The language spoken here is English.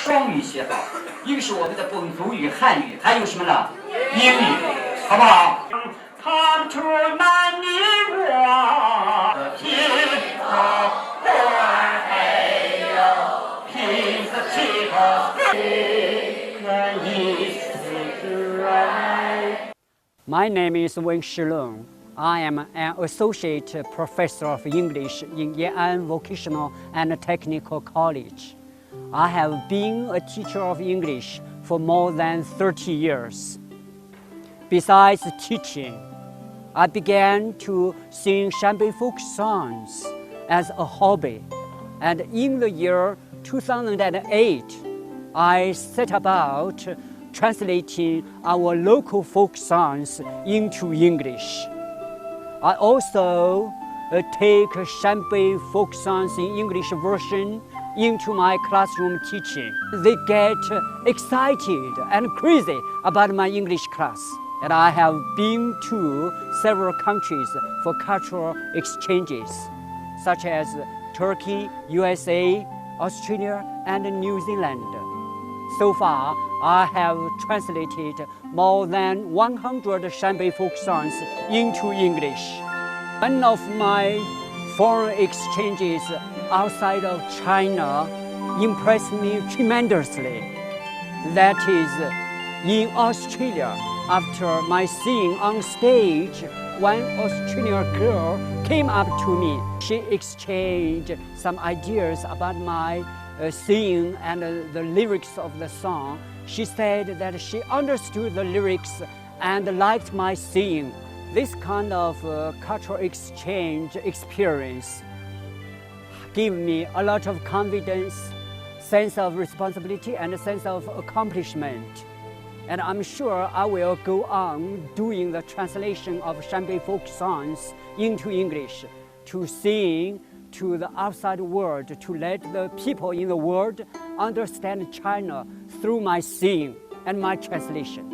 双语写法，一个是我们的本土语汉语，还有什么呢？英语，好不好？看出那你我心头火没有平时气候一丝爱。 My name is Lونگ. I am an associate professor of English in Yan'an Vocational and Technical College. I have been a teacher of English for more than 30 years. Besides teaching, I began to sing Shanbei folk songs as a hobby. And in the year 2008, I set about translating our local folk songs into English. I also take Shanbei folk songs in English version into my classroom teaching. They get excited and crazy about my English class. And I have been to several countries for cultural exchanges, such as Turkey, USA, Australia, and New Zealand. So far, I have translated more than 100 Shanbei folk songs into English. One of my foreign exchanges outside of China impressed me tremendously. That is in Australia. After my singing on stage, one Australian girl came up to me. She exchanged some ideas about my singing and the lyrics of the song. She said that she understood the lyrics and liked my singing. This kind of cultural exchange experience gave me a lot of confidence, sense of responsibility, and a sense of accomplishment. And I'm sure I will go on doing the translation of Shanbei folk songs into English to sing to the outside world, to let the people in the world understand China through my singing and my translation.